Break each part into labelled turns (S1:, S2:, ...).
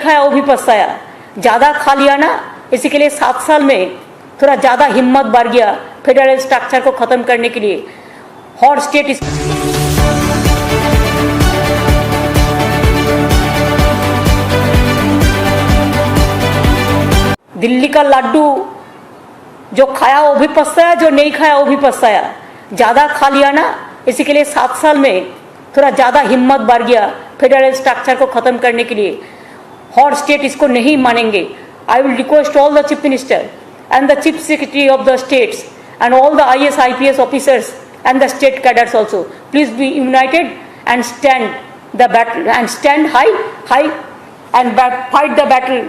S1: खाया वो भी पछताया। ज़्यादा खा लिया ना, इसी के लिए 7 साल में थोड़ा ज़्यादा हिम्मत बढ़ गया फेडरल स्ट्रक्चर को ख़त्म करने के लिए। हर स्टेट दिल्ली का लड्डू जो खाया वो भी पछताया, जो नहीं खाया वो भी पछताया। ज़्यादा खा लिया ना, इसी के लिए 7 साल में थोड़ा ज़्यादा हिम्मत बढ़ गया फेडरल स्ट्रक्चर को ख़त्म करने के लिए। हर स्टेट इसको नहीं मानेंगे। I will request all the chief minister and the chief secretary of the states and all the IAS IPS officers and the state cadres also, please be united and stand the battle and stand high and fight the battle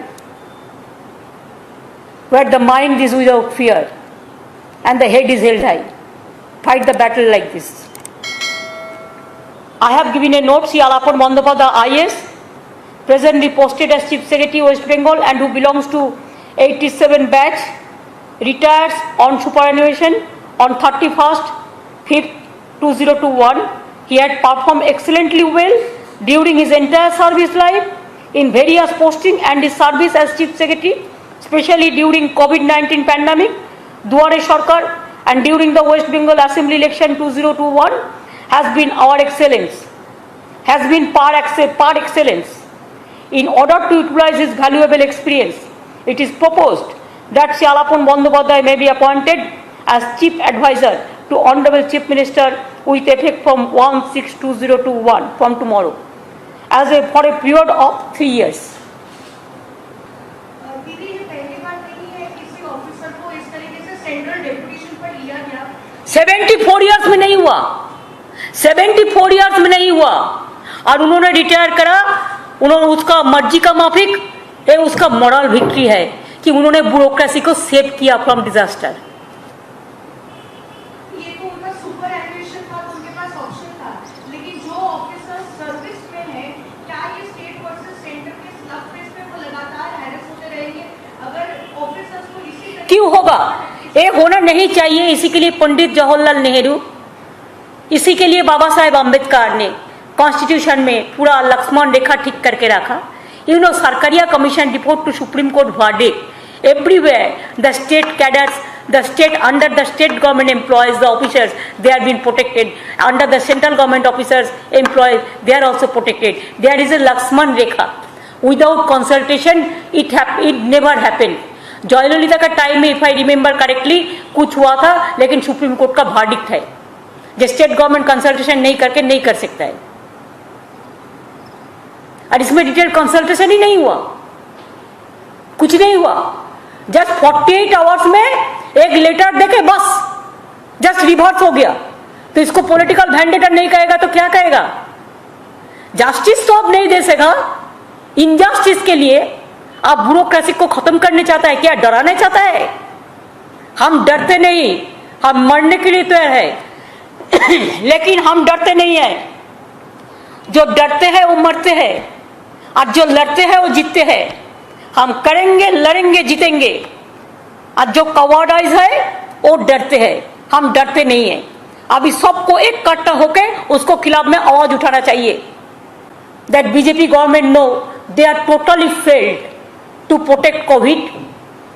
S1: where the mind is without fear and the head is held high. Fight the battle like this. I have given a note, Sri Alapon Bandyopadhyay IAS, presently posted as Chief Secretary West Bengal and who belongs to 87 batch, retires on superannuation on 31st 5th 2021. He had performed excellently well during his entire service life in various postings and his service as Chief Secretary, especially during COVID-19 pandemic, Duare Sarkar, and during the West Bengal Assembly election 2021 has been our excellence, has been par excellence. In order to utilize his valuable experience, it is proposed that Sri Alapon Bandyopadhyay may be appointed as Chief Advisor to Honorable Chief Minister with effect from 1/6/2021 from tomorrow, as for a period of 3 years.
S2: दीदी, ये पहली बार नहीं है किसी officer को इस तरीके से सेंट्रल डेपुटेशन पर लिया गया।
S1: 74 इयर्स में नहीं हुआ, 74 इयर्स में नहीं हुआ, और उन्होंने रिटायर करा। उन्होंने उसका मर्जी का माफिक है, उसका मॉरल विक्ट्री है कि उन्होंने ब्यूरोक्रेसी को सेव किया फ्रॉम डिजास्टर।
S2: ये तो उनका सुपर एनुएशन था, तो उनके पास ऑप्शन था, लेकिन जो ऑफिसर सर्विस में है, क्या ये स्टेट वर्सेस सेंटर के स्लग फेस पे वो लगातार हैरेस होते रहेंगे? अगर ऑफिसर्स को इसी
S1: क्यों होगा? ये होना नहीं चाहिए। इसी के लिए पंडित जवाहरलाल नेहरू, इसी के लिए बाबा साहेब अम्बेडकर ने कॉन्स्टिट्यूशन में पूरा लक्ष्मण रेखा ठीक करके रखा। You know, Sarkaria Commission report to Supreme Court verdict. Everywhere, the state cadres, the state under the state government employees, the officers, they are being protected. Under the central government officers, employees, they are also protected. There is a Lakshman Rekha. Without consultation, it never happened. Jayalalithaa का time में, if I remember correctly, कुछ हुआ था, लेकिन supreme court का verdict है, जो state government consultation नहीं करके नहीं कर सकता है। और इसमें डिटेल कंसल्टेशन ही नहीं हुआ, कुछ नहीं हुआ। जस्ट 48 आवर्स में एक लेटर देके बस जस्ट रिवर्स हो गया। तो इसको पॉलिटिकल वेंडेटा नहीं कहेगा तो क्या कहेगा? जस्टिस तो अब नहीं दे सकेगा। इनजस्टिस के लिए आप ब्यूरोक्रेसी को खत्म करने चाहता है क्या? डराना चाहता है? हम डरते नहीं, हम मरने के लिए तैयार है लेकिन हम डरते नहीं है। जो डरते हैं वो मरते हैं, और जो लड़ते हैं वो जीतते हैं। हम करेंगे, लड़ेंगे, जीतेंगे। और जो कवर्डाइज है वो डरते हैं, हम डरते नहीं है। अभी सबको एक कट्टा होके उसको खिलाफ में आवाज उठाना चाहिए। That BJP government no they are totally failed to protect COVID,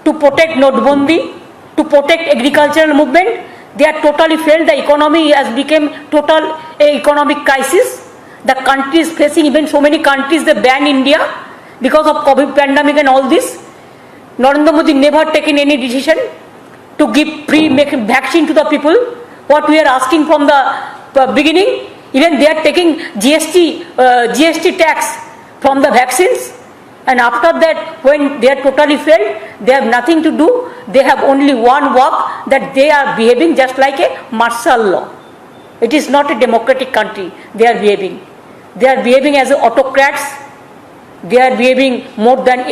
S1: to protect नोटबंदी, to protect agricultural movement. They are totally failed. The economy has become total economic crisis. The country is facing, even so many countries they ban India because of COVID pandemic and all this. Narendra Modi never taken any decision to give free vaccine to the people. What we are asking from the beginning, even they are taking GST tax from the vaccines. And after that, when they are totally failed, they have nothing to do. They have only one work, that they are behaving just like a martial law. It is not a democratic country they are behaving. They are behaving as autocrats. They are behaving more than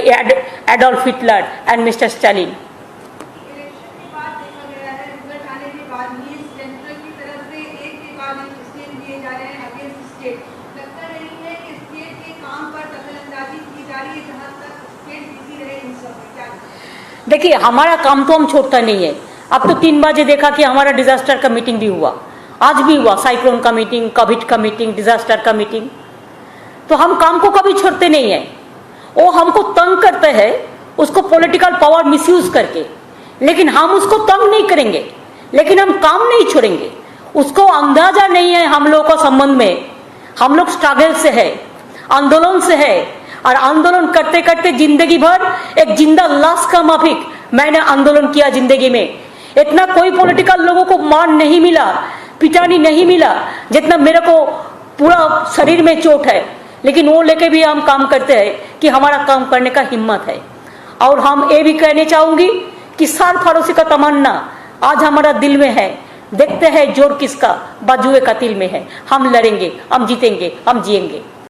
S1: Adolf Hitler and Mr. Stalin. देखिए, हमारा काम तो हम छोड़ता नहीं है। अब तो 3 बजे देखा कि हमारा डिजास्टर का मीटिंग भी हुआ, आज भी हुआ, साइक्लोन का मीटिंग, कोविड का मीटिंग, डिजास्टर का मीटिंग। तो हम काम को कभी छोड़ते नहीं है। वो हमको तंग करते हैं उसको पॉलिटिकल पावर मिसयूज करके, लेकिन हम उसको तंग नहीं करेंगे, लेकिन हम काम नहीं छोड़ेंगे। उसको अंदाजा नहीं है हम लोगों का संबंध में। हम लोग स्ट्रगल से है, आंदोलन से है, और आंदोलन करते करते जिंदगी भर एक जिंदा लाश का माफिक मैंने आंदोलन किया जिंदगी में। इतना कोई पॉलिटिकल लोगों को मार नहीं मिला, पिटानी नहीं मिला जितना मेरे को पूरा शरीर में चोट है, लेकिन वो लेके भी हम काम करते हैं कि हमारा काम करने का हिम्मत है। और हम ये भी कहने चाहूंगी कि साल फारूसी का तमन्ना आज हमारा दिल में है। देखते हैं जोर किसका बाजुए कतिल में है। हम लड़ेंगे, हम जीतेंगे, हम जिएंगे।